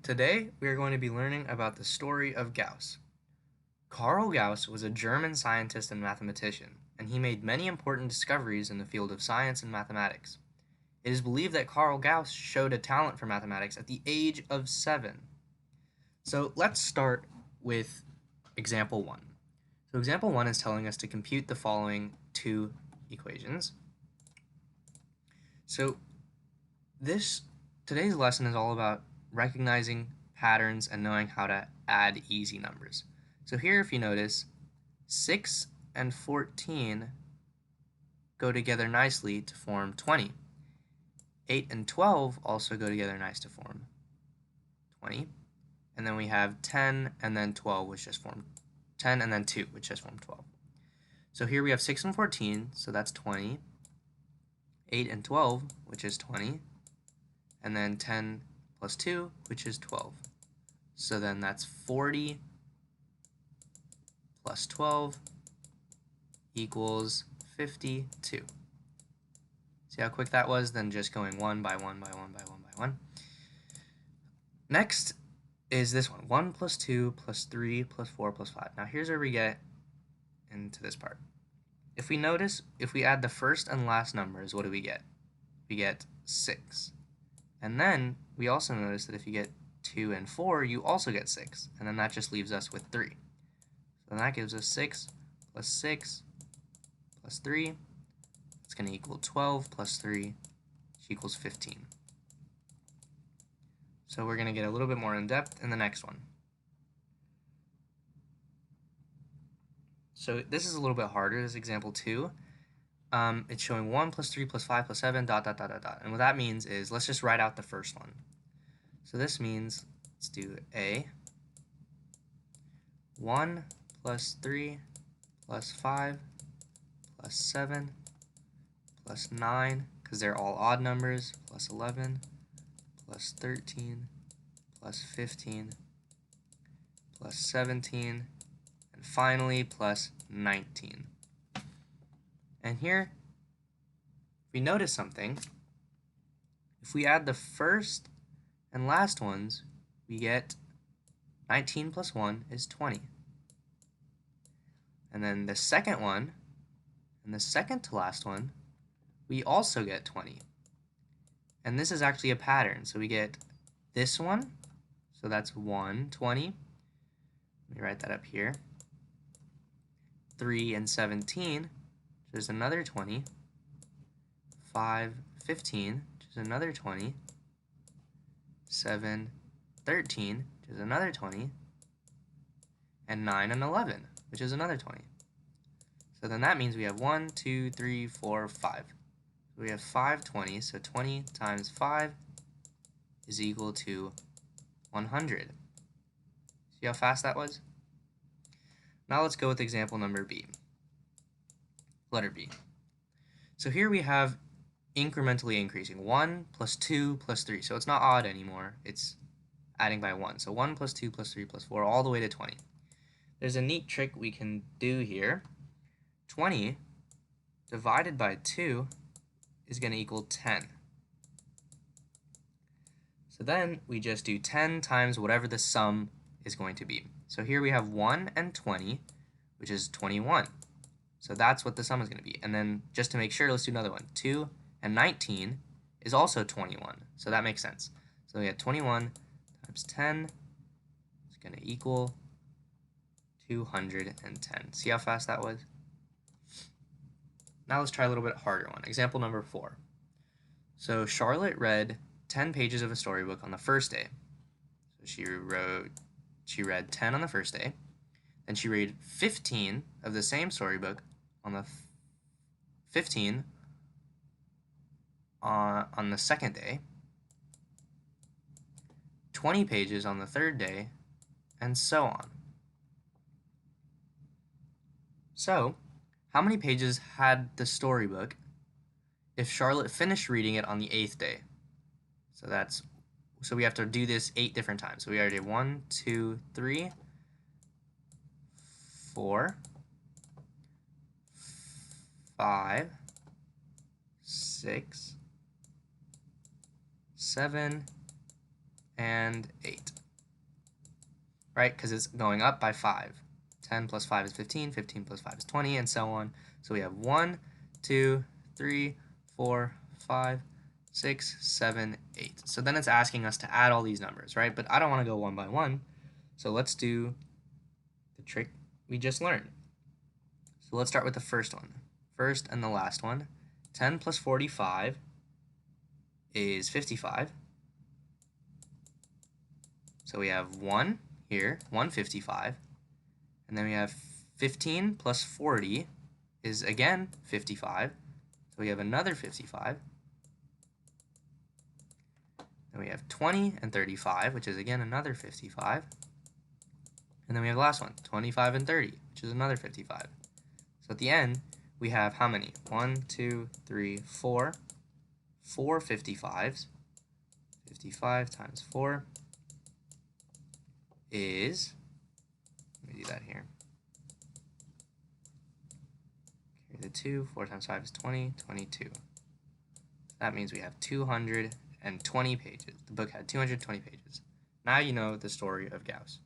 Today, we are going to be learning about the story of Gauss. Carl Gauss was a German scientist and mathematician, and he made many important discoveries in the field of science and mathematics. It is believed that Carl Gauss showed a talent for mathematics at the age of 7. So let's start with example 1. So example 1 is telling us to compute the following two equations. So today's lesson is all about recognizing patterns and knowing how to add easy numbers. So here, if you notice, 6 and 14 go together nicely to form 20. 8 and 12 also go together nice to form 20. And then we have 10 and then 12, which just form 10 and then 2, which just form 12. So here we have 6 and 14, so that's 20. 8 and 12, which is 20. And then 10 plus 2, which is 12. So then that's 40 plus 12 equals 52. See how quick that was? Then just going one by one by one by one by one. Next is this one. 1 plus 2 plus 3 plus 4 plus 5. Now here's where we get into this part. If we notice, if we add the first and last numbers, what do we get? We get 6. And then we also notice that if you get 2 and 4, you also get 6. And then that just leaves us with 3. So that gives us 6 plus 3. It's going to equal 12 plus 3, which equals 15. So we're going to get a little bit more in depth in the next one. So this is a little bit harder, this is example 2. It's showing 1 plus 3 plus 5 plus 7, dot, dot, dot, dot, dot. And what that means is, let's just write out the first one. So this means, let's do A. 1 plus 3 plus 5 plus 7 plus 9, because they're all odd numbers, plus 11 plus 13 plus 15 plus 17, and finally plus 19. And here, if we notice something, if we add the first and last ones, we get 19 plus 1 is 20. And then the second one, and the second to last one, we also get 20. And this is actually a pattern. So we get this one, so that's 1, 20. Let me write that up here. 3 and 17, which is another 20. 5, 15, which is another 20. 7, 13, which is another 20. And 9 and 11, which is another 20. So then that means we have 1, 2, 3, 4, 5. So we have 5 20s, so 20 times 5 is equal to 100. See how fast that was? Now let's go with example number B. Letter B. So here we have incrementally increasing. 1 plus 2 plus 3. So it's not odd anymore. It's adding by 1. So 1 plus 2 plus 3 plus 4 all the way to 20. There's a neat trick we can do here. 20 divided by 2 is going to equal 10. So then we just do 10 times whatever the sum is going to be. So here we have 1 and 20, which is 21. So that's what the sum is going to be. And then just to make sure, let's do another one. 2 and 19 is also 21. So that makes sense. So we have 21 times 10 is going to equal 210. See how fast that was? Now let's try a little bit harder one. Example number 4. So Charlotte read 10 pages of a storybook on the first day. So she read 10 on the first day. Then she read 15 of the same storybook on the 15 on the second day. 20 pages on the third day, and so on. So, how many pages had the storybook if Charlotte finished reading it on the 8th day? So we have to do this 8 different times. So we already did 1, 2, 3, 4, 5, 6, 7, and 8. Right? Because it's going up by 5. 10 plus 5 is 15, 15 plus 5 is 20, and so on. So we have 1, 2, 3, 4, 5, 6, 7, 8. So then it's asking us to add all these numbers, right? But I don't want to go one by one. So let's do the trick we just learned. So let's start with the first one. First and the last one. 10 plus 45 is 55. So we have 1 here, 155. And then we have 15 plus 40 is again 55. So we have another 55. Then we have 20 and 35, which is again another 55. And then we have the last one, 25 and 30, which is another 55. So at the end, we have how many? 1, 2, 3, 4. 4 55s. 55 times 4 is, let me do that here. Carry the 2, 4 times 5 is 20, 22. That means we have 220 pages. The book had 220 pages. Now you know the story of Gauss.